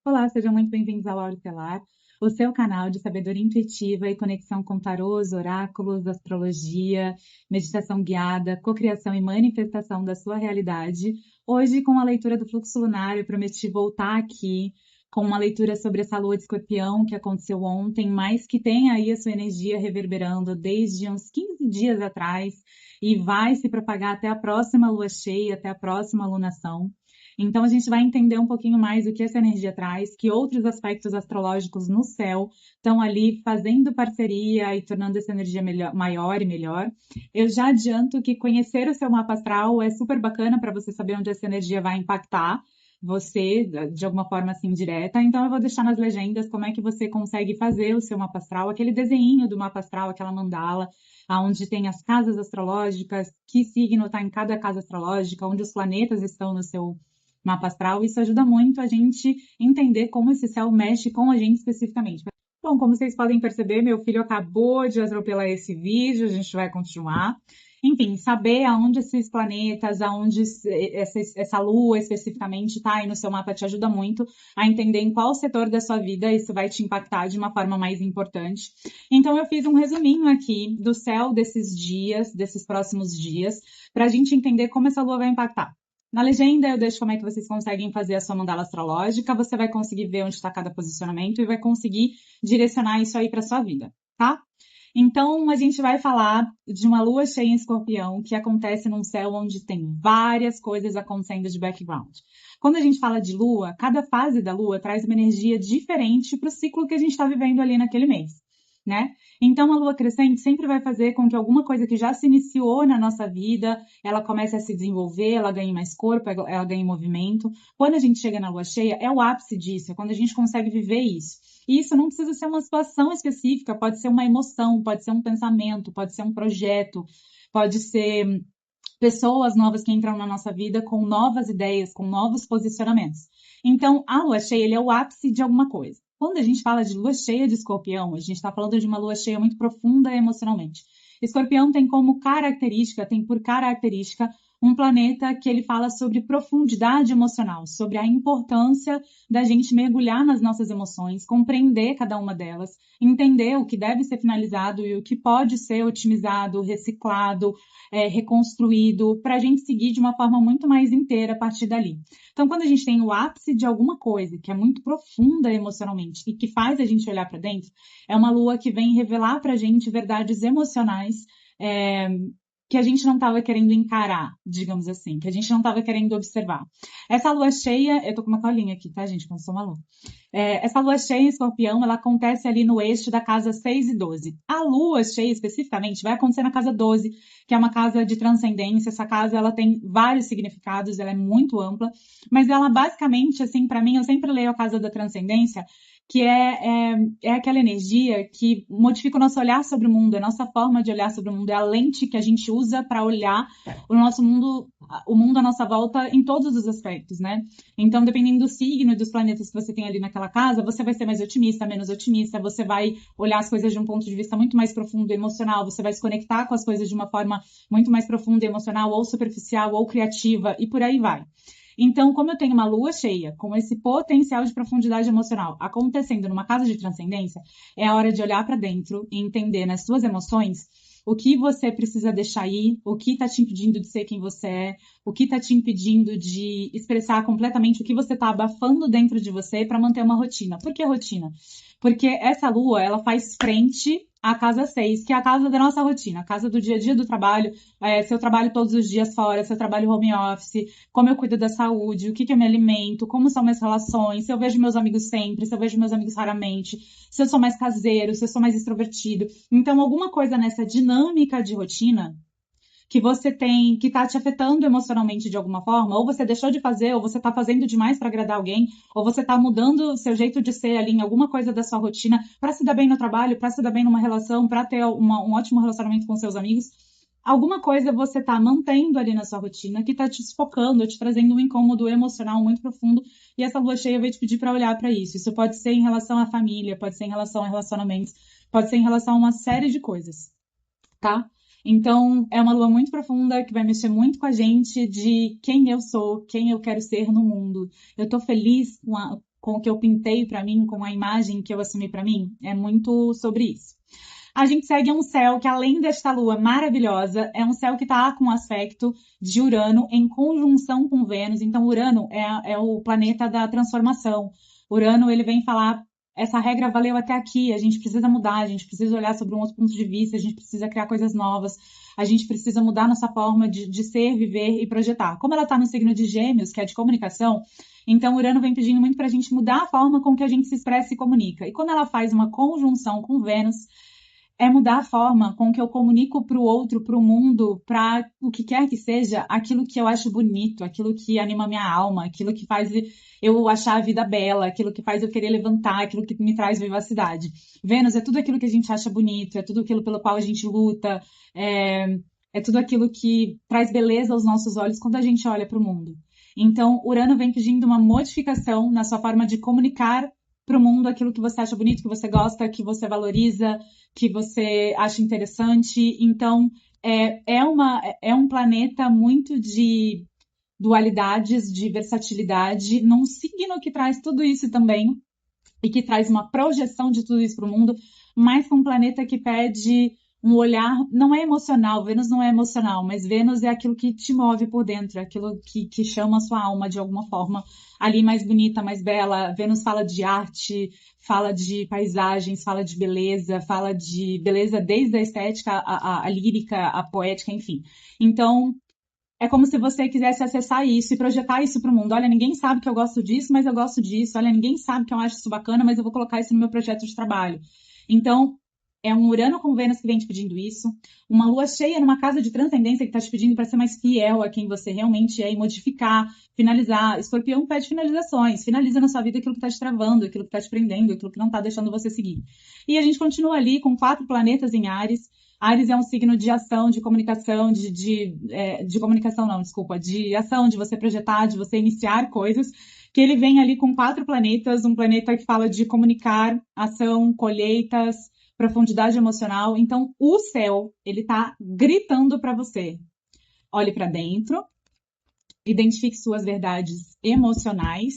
Olá, sejam muito bem-vindos ao Aura Estelar, o seu canal de sabedoria intuitiva e conexão com tarôs, oráculos, astrologia, meditação guiada, cocriação e manifestação da sua realidade. Hoje, com a leitura do fluxo lunar, eu prometi voltar aqui com uma leitura sobre essa lua de escorpião que aconteceu ontem, mas que tem aí a sua energia reverberando desde uns 15 dias atrás e vai se propagar até a próxima lua cheia, até a próxima lunação. Então, a gente vai entender um pouquinho mais o que essa energia traz, que outros aspectos astrológicos no céu estão ali fazendo parceria e tornando essa energia maior e melhor. Eu já adianto que conhecer o seu mapa astral é super bacana para você saber onde essa energia vai impactar você, de alguma forma assim, direta. Então, eu vou deixar nas legendas como é que você consegue fazer o seu mapa astral, aquele desenho do mapa astral, aquela mandala, onde tem as casas astrológicas, que signo está em cada casa astrológica, onde os planetas estão no seu mapa astral. Isso ajuda muito a gente entender como esse céu mexe com a gente especificamente. Bom, como vocês podem perceber, meu filho acabou de atropelar esse vídeo, a gente vai continuar. Enfim, saber aonde esses planetas, aonde essa lua especificamente está aí no seu mapa te ajuda muito a entender em qual setor da sua vida isso vai te impactar de uma forma mais importante. Então, eu fiz um resuminho aqui do céu desses dias, desses próximos dias, para a gente entender como essa lua vai impactar. Na legenda eu deixo como é que vocês conseguem fazer a sua mandala astrológica, você vai conseguir ver onde está cada posicionamento e vai conseguir direcionar isso aí para sua vida, tá? Então, a gente vai falar de uma lua cheia em escorpião que acontece num céu onde tem várias coisas acontecendo de background. Quando a gente fala de lua, cada fase da lua traz uma energia diferente para o ciclo que a gente está vivendo ali naquele mês, né? Então, a lua crescente sempre vai fazer com que alguma coisa que já se iniciou na nossa vida, ela comece a se desenvolver, ela ganhe mais corpo, ela ganhe movimento. Quando a gente chega na lua cheia, é o ápice disso, é quando a gente consegue viver isso. E isso não precisa ser uma situação específica, pode ser uma emoção, pode ser um pensamento, pode ser um projeto, pode ser pessoas novas que entram na nossa vida com novas ideias, com novos posicionamentos. Então, a lua cheia ele é o ápice de alguma coisa. Quando a gente fala de lua cheia de escorpião, a gente está falando de uma lua cheia muito profunda emocionalmente. Escorpião tem como característica, tem por característica um planeta que ele fala sobre profundidade emocional, sobre a importância da gente mergulhar nas nossas emoções, compreender cada uma delas, entender o que deve ser finalizado e o que pode ser otimizado, reciclado, reconstruído, para a gente seguir de uma forma muito mais inteira a partir dali. Então, quando a gente tem o ápice de alguma coisa que é muito profunda emocionalmente e que faz a gente olhar para dentro, é uma lua que vem revelar para a gente verdades emocionais é, que a gente não estava querendo encarar, digamos assim, que a gente não estava querendo observar. Essa lua cheia, eu tô com uma colinha aqui, tá, gente? Que eu sou maluca. Essa lua cheia em escorpião, ela acontece ali no eixo da casa 6 e 12. A lua cheia, especificamente, vai acontecer na casa 12, que é uma casa de transcendência. Essa casa, ela tem vários significados, ela é muito ampla, mas ela basicamente, assim, para mim, eu sempre leio a casa da transcendência, que é aquela energia que modifica o nosso olhar sobre o mundo, a nossa forma de olhar sobre o mundo, é a lente que a gente usa para olhar o nosso mundo, o mundo à nossa volta em todos os aspectos, né? Então, dependendo do signo e dos planetas que você tem ali naquela casa, você vai ser mais otimista, menos otimista, você vai olhar as coisas de um ponto de vista muito mais profundo e emocional, você vai se conectar com as coisas de uma forma muito mais profunda e emocional, ou superficial, ou criativa, e por aí vai. Então, como eu tenho uma lua cheia com esse potencial de profundidade emocional acontecendo numa casa de transcendência, é a hora de olhar para dentro e entender nas suas emoções o que você precisa deixar ir, o que está te impedindo de ser quem você é, o que está te impedindo de expressar completamente o que você está abafando dentro de você para manter uma rotina. Por que rotina? Porque essa lua, ela faz frente à casa 6, que é a casa da nossa rotina, a casa do dia a dia do trabalho, se eu trabalho todos os dias fora, se eu trabalho home office, como eu cuido da saúde, o que eu me alimento, como são minhas relações, se eu vejo meus amigos sempre, se eu vejo meus amigos raramente, se eu sou mais caseiro, se eu sou mais extrovertido. Então, alguma coisa nessa dinâmica de rotina que você tem, que está te afetando emocionalmente de alguma forma, ou você deixou de fazer, ou você está fazendo demais para agradar alguém, ou você está mudando o seu jeito de ser ali em alguma coisa da sua rotina para se dar bem no trabalho, para se dar bem numa relação, para ter um ótimo relacionamento com seus amigos. Alguma coisa você está mantendo ali na sua rotina que está te sufocando, te trazendo um incômodo emocional muito profundo, e essa lua cheia vai te pedir para olhar para isso. Isso pode ser em relação à família, pode ser em relação a relacionamentos, pode ser em relação a uma série de coisas, tá? Então, é uma lua muito profunda que vai mexer muito com a gente de quem eu sou, quem eu quero ser no mundo. Eu tô feliz com o que eu pintei para mim, com a imagem que eu assumi para mim? É muito sobre isso. A gente segue um céu que, além desta lua maravilhosa, é um céu que está com aspecto de Urano em conjunção com Vênus. Então, Urano é o planeta da transformação. Urano, ele vem falar, essa regra valeu até aqui, a gente precisa mudar, a gente precisa olhar sobre um outro ponto de vista, a gente precisa criar coisas novas, a gente precisa mudar nossa forma de ser, viver e projetar. Como ela está no signo de Gêmeos, que é de comunicação, então Urano vem pedindo muito para a gente mudar a forma com que a gente se expressa e comunica. E quando ela faz uma conjunção com Vênus, é mudar a forma com que eu comunico para o outro, para o mundo, para o que quer que seja, aquilo que eu acho bonito, aquilo que anima minha alma, aquilo que faz eu achar a vida bela, aquilo que faz eu querer levantar, aquilo que me traz vivacidade. Vênus é tudo aquilo que a gente acha bonito, é tudo aquilo pelo qual a gente luta, é tudo aquilo que traz beleza aos nossos olhos quando a gente olha para o mundo. Então, Urano vem pedindo uma modificação na sua forma de comunicar para o mundo aquilo que você acha bonito, que você gosta, que você valoriza, que você acha interessante. Então, é um planeta muito de dualidades, de versatilidade, num signo que traz tudo isso também, e que traz uma projeção de tudo isso para o mundo, mas com um planeta que pede um olhar, não é emocional, Vênus não é emocional, mas Vênus é aquilo que te move por dentro, aquilo que chama a sua alma de alguma forma ali mais bonita, mais bela. Vênus fala de arte, fala de paisagens, fala de beleza desde a estética, a lírica, a poética, enfim. Então, é como se você quisesse acessar isso e projetar isso para o mundo. Olha, ninguém sabe que eu gosto disso, mas eu gosto disso. Olha, ninguém sabe que eu acho isso bacana, mas eu vou colocar isso no meu projeto de trabalho. Então, é um Urano com Vênus que vem te pedindo isso. Uma lua cheia numa casa de transcendência que está te pedindo para ser mais fiel a quem você realmente é e modificar, finalizar. Escorpião pede finalizações. Finaliza na sua vida aquilo que está te travando, aquilo que está te prendendo, aquilo que não está deixando você seguir. E a gente continua ali com 4 planetas em Áries. Áries é um signo de ação, de comunicação, de comunicação não, desculpa, de ação, de você projetar, de você iniciar coisas, que ele vem ali com 4 planetas, um planeta que fala de comunicar, ação, colheitas, profundidade emocional. Então, o céu, ele tá gritando para você. Olhe para dentro, identifique suas verdades emocionais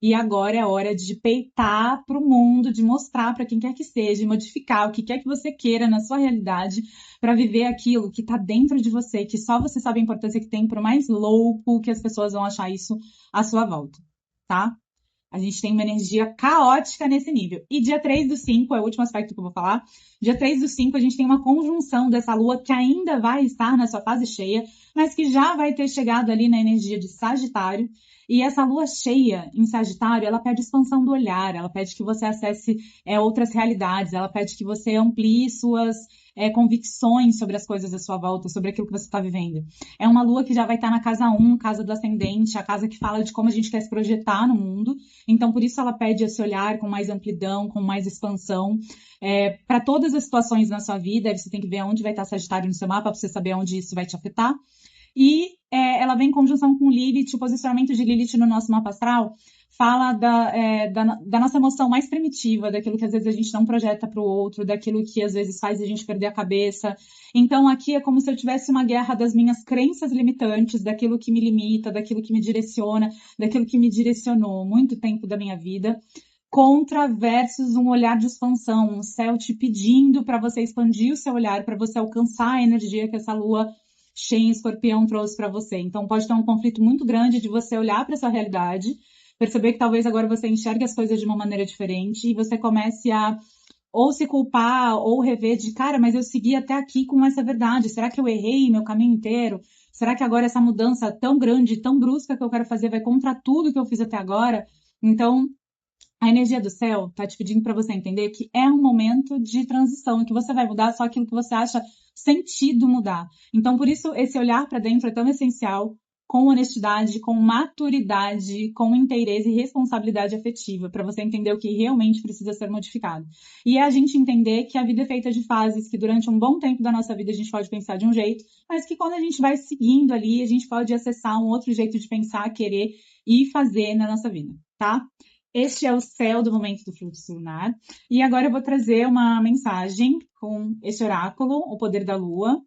e agora é hora de peitar para o mundo, de mostrar para quem quer que seja, de modificar o que quer que você queira na sua realidade para viver aquilo que está dentro de você, que só você sabe a importância que tem, por mais louco que as pessoas vão achar isso à sua volta, tá? A gente tem uma energia caótica nesse nível. E dia 3 do 5, é o último aspecto que eu vou falar. Dia 3 do 5, a gente tem uma conjunção dessa lua que ainda vai estar na sua fase cheia, mas que já vai ter chegado ali na energia de Sagitário. E essa lua cheia em Sagitário, ela pede expansão do olhar, ela pede que você acesse outras realidades, ela pede que você amplie suas convicções sobre as coisas à sua volta, sobre aquilo que você está vivendo. É uma lua que já vai estar na casa 1, casa do ascendente, a casa que fala de como a gente quer se projetar no mundo. Então, por isso ela pede esse olhar com mais amplidão, com mais expansão, para todas as situações na sua vida. Aí você tem que ver onde vai estar Sagitário no seu mapa, para você saber onde isso vai te afetar. E ela vem em conjunção com Lilith, o posicionamento de Lilith no nosso mapa astral fala da nossa emoção mais primitiva, daquilo que às vezes a gente não projeta para o outro, daquilo que às vezes faz a gente perder a cabeça. Então aqui é como se eu tivesse uma guerra das minhas crenças limitantes, daquilo que me limita, daquilo que me direciona, daquilo que me direcionou muito tempo da minha vida, contra versus um olhar de expansão, um céu te pedindo para você expandir o seu olhar, para você alcançar a energia que essa lua cheia em Escorpião trouxe para você. Então pode ter um conflito muito grande de você olhar para essa realidade, perceber que talvez agora você enxergue as coisas de uma maneira diferente e você comece a ou se culpar ou rever de, cara, mas eu segui até aqui com essa verdade. Será que eu errei meu caminho inteiro? Será que agora essa mudança tão grande, tão brusca que eu quero fazer vai contra tudo que eu fiz até agora? Então, a energia do céu está te pedindo para você entender que é um momento de transição, que você vai mudar só aquilo que você acha sentido mudar. Então, por isso, esse olhar para dentro é tão essencial, com honestidade, com maturidade, com inteireza e responsabilidade afetiva, para você entender o que realmente precisa ser modificado. E é a gente entender que a vida é feita de fases, que durante um bom tempo da nossa vida a gente pode pensar de um jeito, mas que quando a gente vai seguindo ali, a gente pode acessar um outro jeito de pensar, querer e fazer na nossa vida, tá? Este é o céu do momento do fluxo lunar. E agora eu vou trazer uma mensagem com esse oráculo, o poder da lua,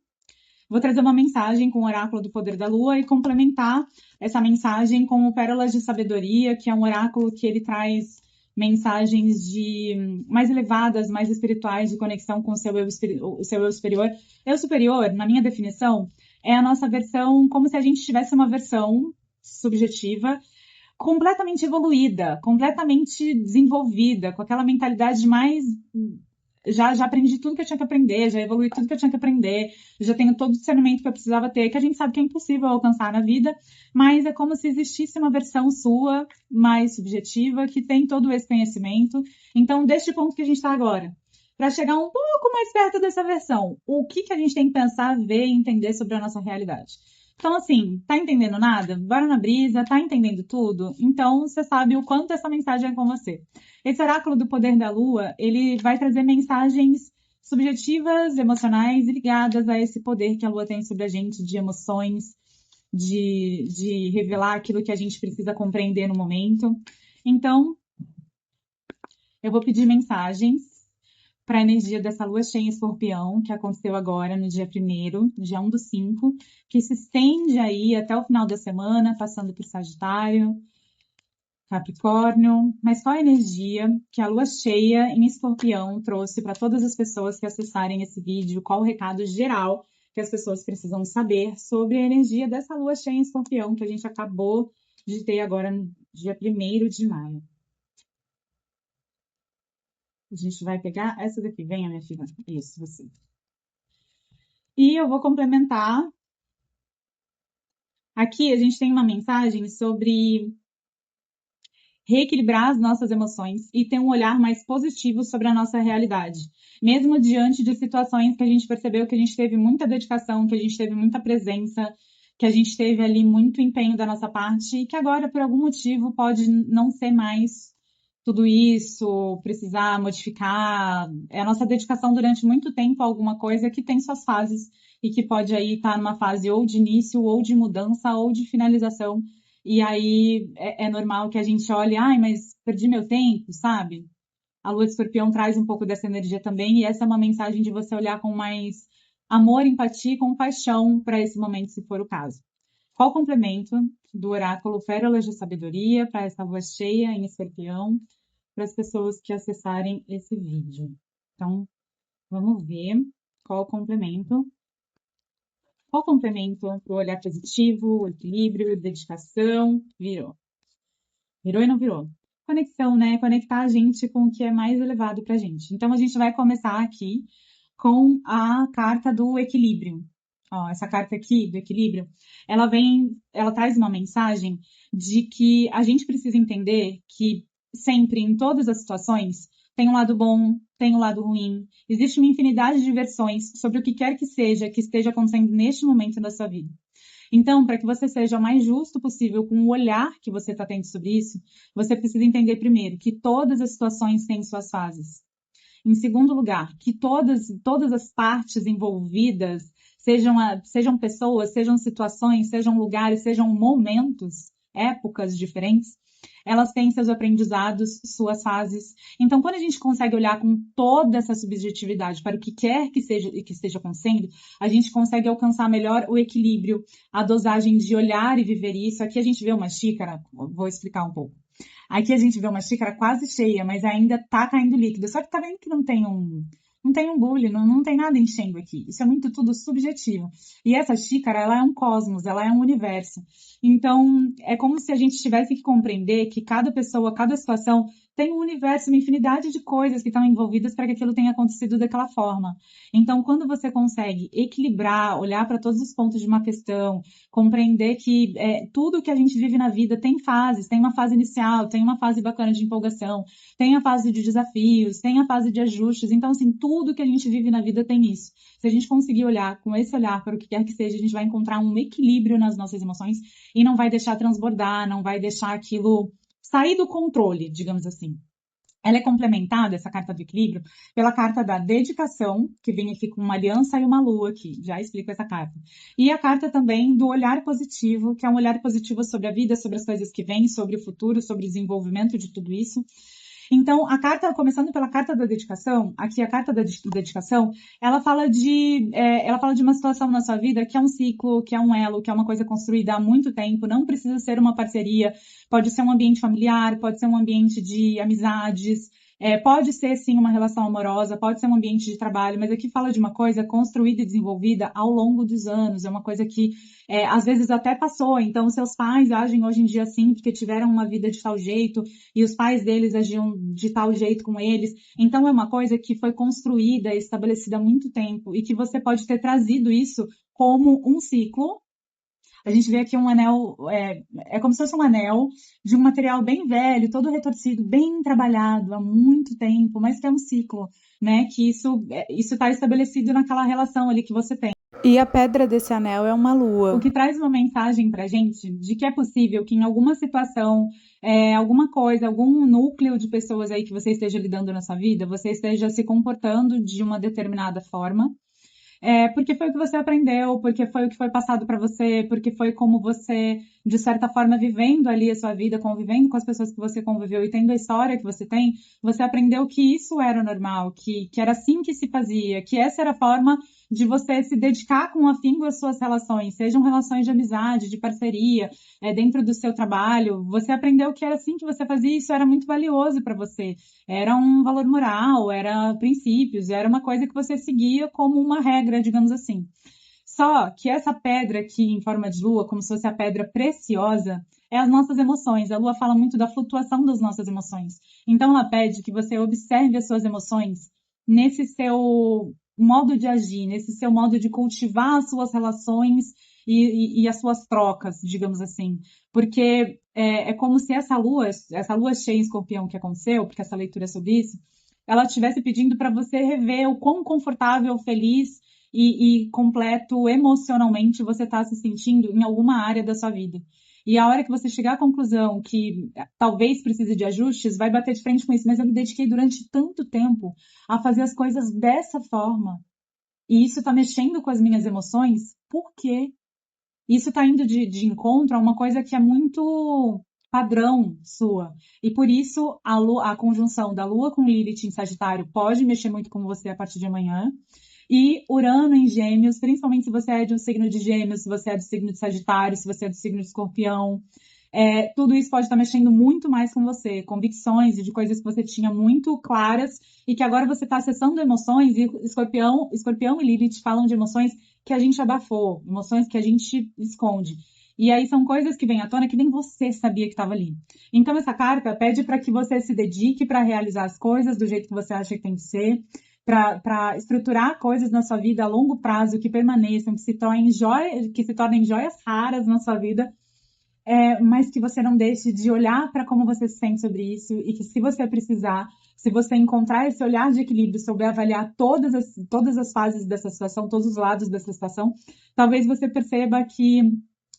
Vou trazer uma mensagem com o oráculo do poder da lua e complementar essa mensagem com o Pérolas de Sabedoria, que é um oráculo que ele traz mensagens mais elevadas, mais espirituais, de conexão com o seu eu superior. Eu superior, na minha definição, é a nossa versão, como se a gente tivesse uma versão subjetiva completamente evoluída, completamente desenvolvida, com aquela mentalidade mais. Já aprendi tudo que eu tinha que aprender, já evolui tudo que eu tinha que aprender, já tenho todo o discernimento que eu precisava ter, que a gente sabe que é impossível alcançar na vida, mas é como se existisse uma versão sua, mais subjetiva, que tem todo esse conhecimento. Então, deste ponto que a gente está agora, para chegar um pouco mais perto dessa versão, o que a gente tem que pensar, ver e entender sobre a nossa realidade? Então, assim, tá entendendo nada? Bora na brisa, tá entendendo tudo? Então, você sabe o quanto essa mensagem é com você. Esse oráculo do poder da lua, ele vai trazer mensagens subjetivas, emocionais e ligadas a esse poder que a lua tem sobre a gente, de emoções, de revelar aquilo que a gente precisa compreender no momento. Então, eu vou pedir mensagens para a energia dessa lua cheia em Escorpião, que aconteceu agora no dia 1º, dia 1/5, que se estende aí até o final da semana, passando por Sagitário, Capricórnio. Mas qual a energia que a lua cheia em Escorpião trouxe para todas as pessoas que acessarem esse vídeo? Qual o recado geral que as pessoas precisam saber sobre a energia dessa lua cheia em Escorpião que a gente acabou de ter agora no dia 1º de maio? A gente vai pegar essa daqui. Venha, minha filha. Isso, você. E eu vou complementar. Aqui a gente tem uma mensagem sobre reequilibrar as nossas emoções e ter um olhar mais positivo sobre a nossa realidade. Mesmo diante de situações que a gente percebeu que a gente teve muita dedicação, que a gente teve muita presença, que a gente teve ali muito empenho da nossa parte e que agora, por algum motivo, pode não ser mais tudo isso, precisar modificar. É a nossa dedicação durante muito tempo a alguma coisa que tem suas fases e que pode aí estar numa fase ou de início, ou de mudança, ou de finalização. E aí é normal que a gente olhe, ai, mas perdi meu tempo, sabe? A lua de escorpião traz um pouco dessa energia também, e essa é uma mensagem de você olhar com mais amor, empatia e compaixão para esse momento, se for o caso. Qual o complemento do oráculo Pérolas de Sabedoria para essa lua cheia em escorpião, para as pessoas que acessarem esse vídeo? Então, vamos ver qual o complemento. Qual o complemento para o olhar positivo, o equilíbrio, dedicação? Virou. Virou e não virou. Conexão, né? Conectar a gente com o que é mais elevado para a gente. Então, a gente vai começar aqui com a carta do equilíbrio. Ó, essa carta aqui do equilíbrio, ela traz uma mensagem de que a gente precisa entender que sempre, em todas as situações, tem um lado bom, tem um lado ruim. Existe uma infinidade de versões sobre o que quer que seja que esteja acontecendo neste momento da sua vida. Então, para que você seja o mais justo possível com o olhar que você está tendo sobre isso, você precisa entender primeiro que todas as situações têm suas fases. Em segundo lugar, que todas as partes envolvidas, sejam pessoas, sejam situações, sejam lugares, sejam momentos, épocas diferentes, elas têm seus aprendizados, suas fases. Então, quando a gente consegue olhar com toda essa subjetividade para o que quer que seja e que esteja acontecendo, a gente consegue alcançar melhor o equilíbrio, a dosagem de olhar e viver isso. Aqui a gente vê uma xícara, vou explicar um pouco. Aqui a gente vê uma xícara quase cheia, mas ainda tá caindo líquido. Só que tá vendo que não tem um bule, não tem nada enchendo aqui. Isso é muito tudo subjetivo. E essa xícara, ela é um cosmos, ela é um universo. Então, é como se a gente tivesse que compreender que cada pessoa, cada situação tem um universo, uma infinidade de coisas que estão envolvidas para que aquilo tenha acontecido daquela forma. Então, quando você consegue equilibrar, olhar para todos os pontos de uma questão, compreender que tudo que a gente vive na vida tem fases, tem uma fase inicial, tem uma fase bacana de empolgação, tem a fase de desafios, tem a fase de ajustes. Então, assim, tudo que a gente vive na vida tem isso. Se a gente conseguir olhar com esse olhar para o que quer que seja, a gente vai encontrar um equilíbrio nas nossas emoções e não vai deixar transbordar, não vai deixar aquilo sair do controle, digamos assim. Ela é complementada, essa carta do equilíbrio, pela carta da dedicação, que vem aqui com uma aliança e uma lua aqui, já explico essa carta. E a carta também do olhar positivo, que é um olhar positivo sobre a vida, sobre as coisas que vêm, sobre o futuro, sobre o desenvolvimento de tudo isso. Então, a carta, começando pela carta da dedicação, aqui a carta da dedicação, ela fala de uma situação na sua vida que é um ciclo, que é um elo, que é uma coisa construída há muito tempo, não precisa ser uma parceria, pode ser um ambiente familiar, pode ser um ambiente de amizades, pode ser sim uma relação amorosa, pode ser um ambiente de trabalho, mas aqui fala de uma coisa construída e desenvolvida ao longo dos anos, é uma coisa que às vezes até passou, então seus pais agem hoje em dia assim, porque tiveram uma vida de tal jeito, e os pais deles agiam de tal jeito com eles. Então é uma coisa que foi construída e estabelecida há muito tempo e que você pode ter trazido isso como um ciclo. A gente vê aqui um anel, é como se fosse um anel de um material bem velho, todo retorcido, bem trabalhado há muito tempo, mas que é um ciclo, né? Que isso está estabelecido naquela relação ali que você tem. E a pedra desse anel é uma O lua. que traz uma mensagem para a gente de que é possível que em alguma situação, alguma coisa, algum núcleo de pessoas aí que você esteja lidando na sua vida, você esteja se comportando de uma determinada forma, porque foi o que você aprendeu, porque foi o que foi passado para você, porque foi como você, de certa forma, vivendo ali a sua vida, convivendo com as pessoas que você conviveu e tendo a história que você tem, você aprendeu que isso era normal, que era assim que se fazia, que essa era a forma de você se dedicar com afinco às suas relações, sejam relações de amizade, de parceria, dentro do seu trabalho. Você aprendeu que era assim que você fazia e isso era muito valioso para você. Era um valor moral, era princípios, era uma coisa que você seguia como uma regra, digamos assim. Só que essa pedra aqui em forma de lua, como se fosse a pedra preciosa, é as nossas emoções. A lua fala muito da flutuação das nossas emoções. Então ela pede que você observe as suas emoções nesse seu modo de agir, nesse seu modo de cultivar as suas relações e as suas trocas, digamos assim. Porque é como se essa lua cheia em escorpião que aconteceu, porque essa leitura é sobre isso, ela estivesse pedindo para você rever o quão confortável, feliz e completo emocionalmente você está se sentindo em alguma área da sua vida. E a hora que você chegar à conclusão que talvez precise de ajustes, vai bater de frente com isso. Mas eu me dediquei durante tanto tempo a fazer as coisas dessa forma. E isso está mexendo com as minhas emoções. Por quê? Isso está indo de encontro a uma coisa que é muito padrão sua. E por isso a conjunção da Lua com Lilith em Sagitário pode mexer muito com você a partir de amanhã. E Urano em Gêmeos, principalmente se você é de um signo de Gêmeos, se você é do signo de Sagitário, se você é do signo de Escorpião, tudo isso pode estar mexendo muito mais com você, convicções e de coisas que você tinha muito claras e que agora você está acessando emoções e Escorpião e Lilith falam de emoções que a gente abafou, emoções que a gente esconde. E aí são coisas que vêm à tona que nem você sabia que estava ali. Então essa carta pede para que você se dedique para realizar as coisas do jeito que você acha que tem que ser, para estruturar coisas na sua vida a longo prazo que permaneçam, que se tornem joias raras na sua vida, mas que você não deixe de olhar para como você se sente sobre isso e que se você precisar, se você encontrar esse olhar de equilíbrio, souber avaliar todas as fases dessa situação, todos os lados dessa situação, talvez você perceba que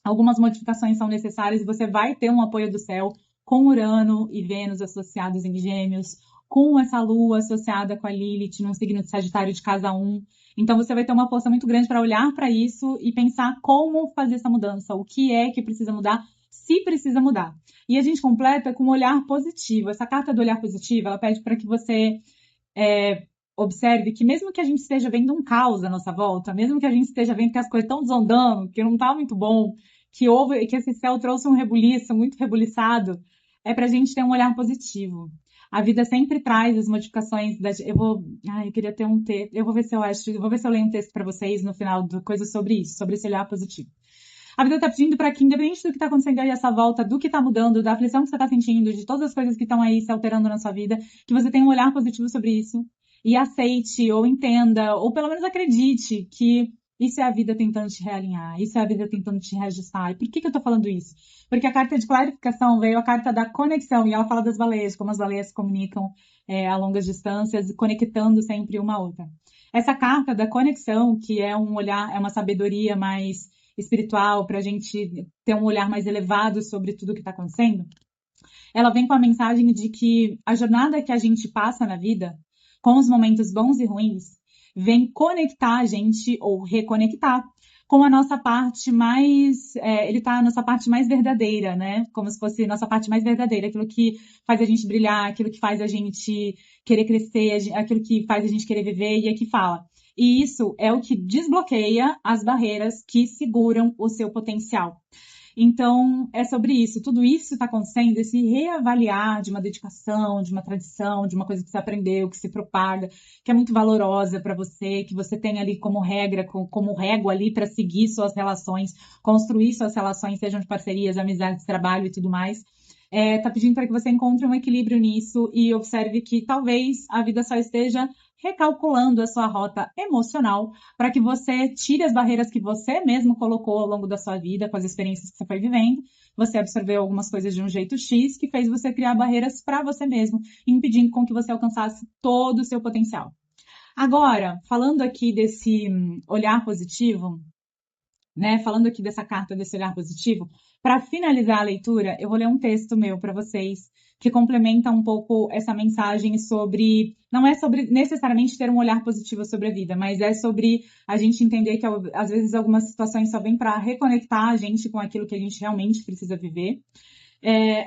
algumas modificações são necessárias e você vai ter um apoio do céu com Urano e Vênus associados em Gêmeos, com essa Lua associada com a Lilith num signo de Sagitário de casa 1. Então você vai ter uma força muito grande para olhar para isso e pensar como fazer essa mudança, o que é que precisa mudar, se precisa mudar. E a gente completa com um olhar positivo. Essa carta do olhar positivo, ela pede para que você observe que mesmo que a gente esteja vendo um caos à nossa volta, mesmo que a gente esteja vendo que as coisas estão desandando, que não está muito bom, que esse céu trouxe um rebuliço muito rebuliçado, é para a gente ter um olhar positivo. A vida sempre traz as modificações. Eu queria ter um texto. Eu vou ver se eu leio um texto para vocês no final do coisa sobre isso, sobre esse olhar positivo. A vida está pedindo para que, independente do que está acontecendo aí essa volta, do que está mudando, da aflição que você está sentindo, de todas as coisas que estão aí se alterando na sua vida, que você tenha um olhar positivo sobre isso e aceite, ou entenda, ou pelo menos acredite que isso é a vida tentando te realinhar, isso é a vida tentando te reajustar. E por que eu tô falando isso? Porque a carta de clarificação veio a carta da conexão, e ela fala das baleias, como as baleias se comunicam a longas distâncias, conectando sempre uma a outra. Essa carta da conexão, que é um olhar, é uma sabedoria mais espiritual, para a gente ter um olhar mais elevado sobre tudo que está acontecendo, ela vem com a mensagem de que a jornada que a gente passa na vida, com os momentos bons e ruins, vem conectar a gente ou reconectar. com a nossa parte mais, ele tá a nossa parte mais verdadeira, né? Como se fosse nossa parte mais verdadeira, aquilo que faz a gente brilhar, aquilo que faz a gente querer crescer, aquilo que faz a gente querer viver, e aqui fala. E isso é o que desbloqueia as barreiras que seguram o seu potencial. Então, é sobre isso. Tudo isso está acontecendo, esse reavaliar de uma dedicação, de uma tradição, de uma coisa que você aprendeu, que se propaga, que é muito valorosa para você, que você tem ali como regra, como régua ali para seguir suas relações, construir suas relações, sejam de parcerias, amizades, trabalho e tudo mais. Tá pedindo para que você encontre um equilíbrio nisso e observe que talvez a vida só esteja recalculando a sua rota emocional para que você tire as barreiras que você mesmo colocou ao longo da sua vida, com as experiências que você foi vivendo. Você absorveu algumas coisas de um jeito X que fez você criar barreiras para você mesmo, impedindo com que você alcançasse todo o seu potencial. Agora, falando aqui desse olhar positivo, né? Falando aqui dessa carta, desse olhar positivo, para finalizar a leitura, eu vou ler um texto meu para vocês que complementa um pouco essa mensagem sobre, não é sobre necessariamente ter um olhar positivo sobre a vida, mas é sobre a gente entender que às vezes algumas situações só vêm para reconectar a gente com aquilo que a gente realmente precisa viver.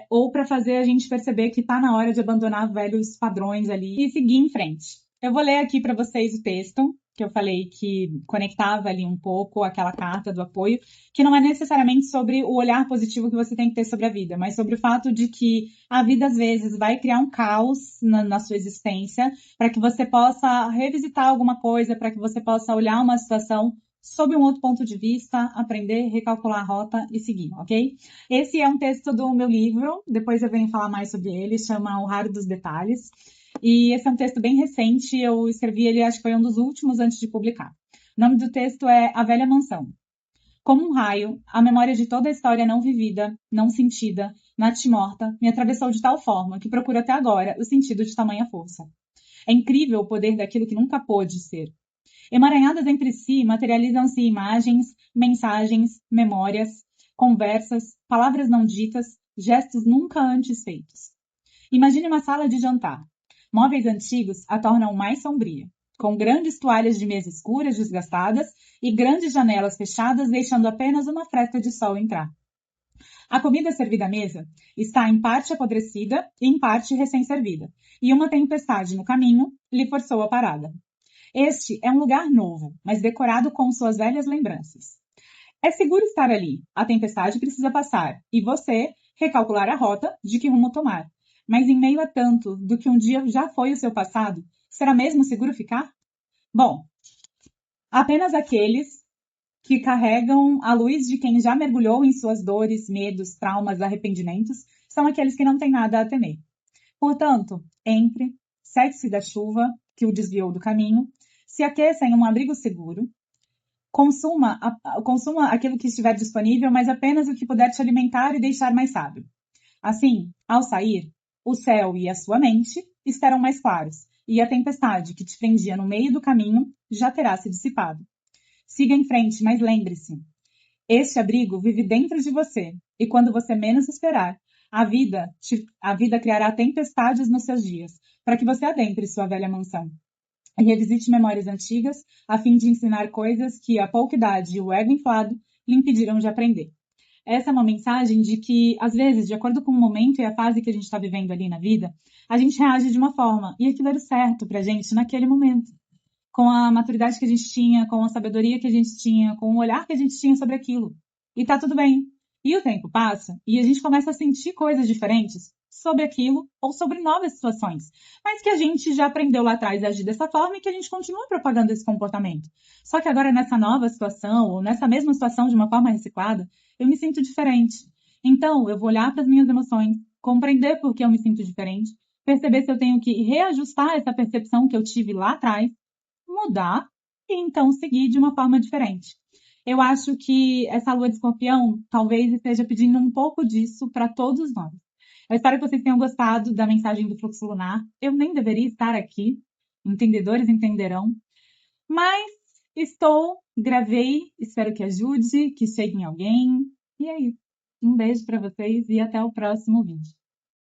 Ou para fazer a gente perceber que está na hora de abandonar velhos padrões ali e seguir em frente. Eu vou ler aqui para vocês o texto que eu falei que conectava ali um pouco aquela carta do apoio, que não é necessariamente sobre o olhar positivo que você tem que ter sobre a vida, mas sobre o fato de que a vida às vezes vai criar um caos na sua existência para que você possa revisitar alguma coisa, para que você possa olhar uma situação sob um outro ponto de vista, aprender, recalcular a rota e seguir, ok? Esse é um texto do meu livro, depois eu venho falar mais sobre ele, chama O Raro dos Detalhes. E esse é um texto bem recente, eu escrevi ele, acho que foi um dos últimos antes de publicar. O nome do texto é A Velha Mansão. Como um raio, a memória de toda a história não vivida, não sentida, natimorta, me atravessou de tal forma que procuro até agora o sentido de tamanha força. É incrível o poder daquilo que nunca pôde ser. Emaranhadas entre si, materializam-se imagens, mensagens, memórias, conversas, palavras não ditas, gestos nunca antes feitos. Imagine uma sala de jantar. Móveis antigos a tornam mais sombria, com grandes toalhas de mesa escuras desgastadas e grandes janelas fechadas, deixando apenas uma fresta de sol entrar. A comida servida à mesa está em parte apodrecida e em parte recém-servida, e uma tempestade no caminho lhe forçou a parada. Este é um lugar novo, mas decorado com suas velhas lembranças. É seguro estar ali, a tempestade precisa passar, e você recalcular a rota de que rumo tomar. Mas em meio a tanto do que um dia já foi o seu passado, será mesmo seguro ficar? Bom, apenas aqueles que carregam a luz de quem já mergulhou em suas dores, medos, traumas, arrependimentos, são aqueles que não têm nada a temer. Portanto, entre, seque-se da chuva que o desviou do caminho, se aqueça em um abrigo seguro, consuma aquilo que estiver disponível, mas apenas o que puder te alimentar e deixar mais sábio. Assim, ao sair, o céu e a sua mente estarão mais claros, e a tempestade que te prendia no meio do caminho já terá se dissipado. Siga em frente, mas lembre-se, este abrigo vive dentro de você, e quando você menos esperar, a vida criará tempestades nos seus dias, para que você adentre sua velha mansão e revisite memórias antigas, a fim de ensinar coisas que a pouca idade e o ego inflado lhe impediram de aprender. Essa é uma mensagem de que, às vezes, de acordo com o momento e a fase que a gente está vivendo ali na vida, a gente reage de uma forma, e aquilo era certo para a gente naquele momento. Com a maturidade que a gente tinha, com a sabedoria que a gente tinha, com o olhar que a gente tinha sobre aquilo. E tá tudo bem. E o tempo passa e a gente começa a sentir coisas diferentes sobre aquilo ou sobre novas situações, mas que a gente já aprendeu lá atrás a agir dessa forma e que a gente continua propagando esse comportamento. Só que agora nessa nova situação ou nessa mesma situação de uma forma reciclada, eu me sinto diferente. Então, eu vou olhar para as minhas emoções, compreender por que eu me sinto diferente, perceber se eu tenho que reajustar essa percepção que eu tive lá atrás, mudar e então seguir de uma forma diferente. Eu acho que essa lua de escorpião talvez esteja pedindo um pouco disso para todos nós. Eu espero que vocês tenham gostado da mensagem do fluxo lunar. Eu nem deveria estar aqui, entendedores entenderão, mas estou, gravei, espero que ajude, que chegue em alguém. E é isso. Um beijo para vocês e até o próximo vídeo.